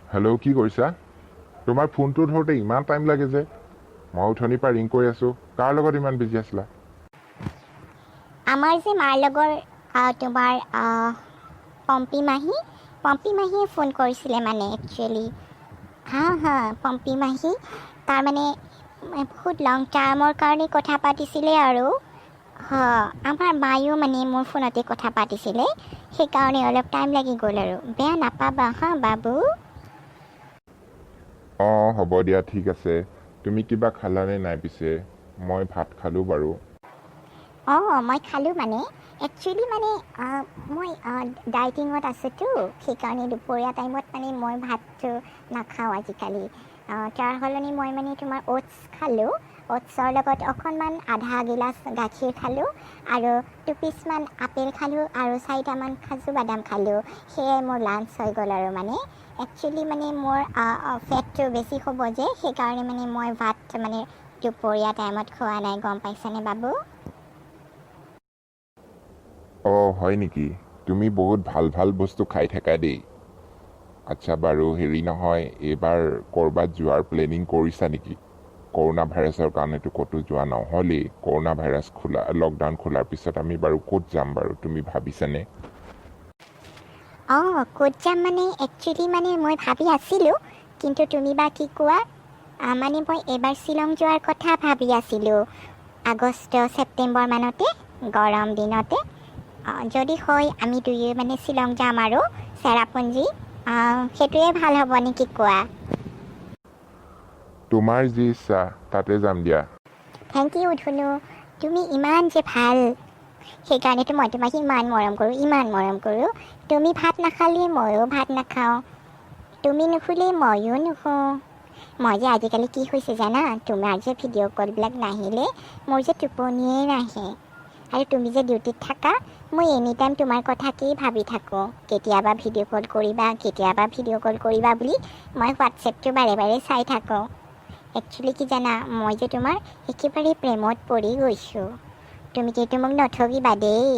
Hello' কি কৰিছা? তোমাৰ ফোনটো ধৰোঁতে ইমান টাইম লাগে যে? মই উঠনিৰ পৰা ৰিং কৰি আছোঁ। কাৰ লগত ইমান বিজি আছিলা? আমাৰ যে মাৰ লগৰ তোমাৰ পম্পী মাহীয়ে ফোন কৰিছিলে মানে একচুৱেলি পম্পী মাহী তাৰমানে বহুত লং টাৰ্মৰ কাৰণে কথা পাতিছিলে আৰু আমাৰ মায়েও মানে মোৰ ফোনতে কথা পাতিছিলে, সেইকাৰণে অলপ টাইম লাগি গ'ল আৰু বেয়া নাপাবা বাবু। অঁ হ'ব দিয়া ঠিক আছে। তুমি কিবা খালানে নাই পিছে? মই ভাত খালোঁ বাৰু। মই খালোঁ মানে একচুৱেলি মানে মই ডাইটিঙত আছোঁতো, সেইকাৰণে দুপৰীয়া টাইমত মানে মই ভাতটো নাখাওঁ আজিকালি। তাৰ সলনি মই মানে তোমাৰ অ'টছ খালোঁ। অ'টছৰ লগত অকণমান আধা গিলাচ গাখীৰ খালোঁ আৰু 2 পিচমান আপেল খালোঁ আৰু 4টামান কাজু বাদাম খালোঁ। সেয়াই মোৰ লাঞ্চ হৈ গ'ল আৰু মানে একচুৱেলি মানে মোৰ ফেটটো বেছি হ'ব যে, সেইকাৰণে মানে মই ভাত মানে দুপৰীয়া টাইমত খোৱা নাই, গম পাইছানে বাবু? অঁ হয় নেকি? তুমি বহুত ভাল ভাল বস্তু খাই থাকা দেই। আচ্ছা বাৰু হেৰি নহয়, এইবাৰ ক'ৰবাত যোৱাৰ প্লেনিং কৰিছা নেকি? কৰোণা ভাইৰাছৰ কাৰণেতো ক'তো যোৱা নহ'লেই। কৰোণা ভাইৰাছ লকডাউন খোলাৰ পিছত আমি বাৰু ক'ত যাম বাৰু, তুমি ভাবিছানে? ক'ত যাম মানে একচুৱেলি মানে মই ভাবি আছিলোঁ, কিন্তু তুমি বা কি কোৱা? মানে মই এবাৰ শ্বিলং যোৱাৰ কথা ভাবি আছিলোঁ, আগষ্ট ছেপ্টেম্বৰ মানতে, গৰম দিনতে। যদি হয় আমি দুয়ো মানে শ্বিলং যাম আৰু চেৰাপুঞ্জী, সেইটোৱে ভাল হ'ব নেকি কোৱা? তোমাৰ যি ইচ্ছা তাতে যাম দিয়া। থেংক ইউ ধুনু, তুমি ইমান যে ভাল, সেইকাৰণেতো মই তোমাক ইমান মৰম কৰোঁ। তুমি ভাত নাখালে ময়ো ভাত নাখাওঁ, তুমি নুশুলে ময়ো নুশু। মই যে আজিকালি কি হৈছে জানা? তোমাৰ যে ভিডিঅ' কলবিলাক নাহিলে মোৰ যে টোপনিয়ে নাহে। আৰু তুমি যে ডিউটিত থাকা, মই এনি টাইম তোমাৰ কথাকেই ভাবি থাকোঁ। কেতিয়াবা ভিডিঅ' কল কৰিবা বুলি মই হোৱাটছএপটো বাৰে বাৰে চাই থাকোঁ। একচুৱেলি কি জানা, মই যে তোমাৰ একেবাৰে প্ৰেমত পৰি গৈছোঁ। তুমি কিন্তু মোক নঠগিবা দেই।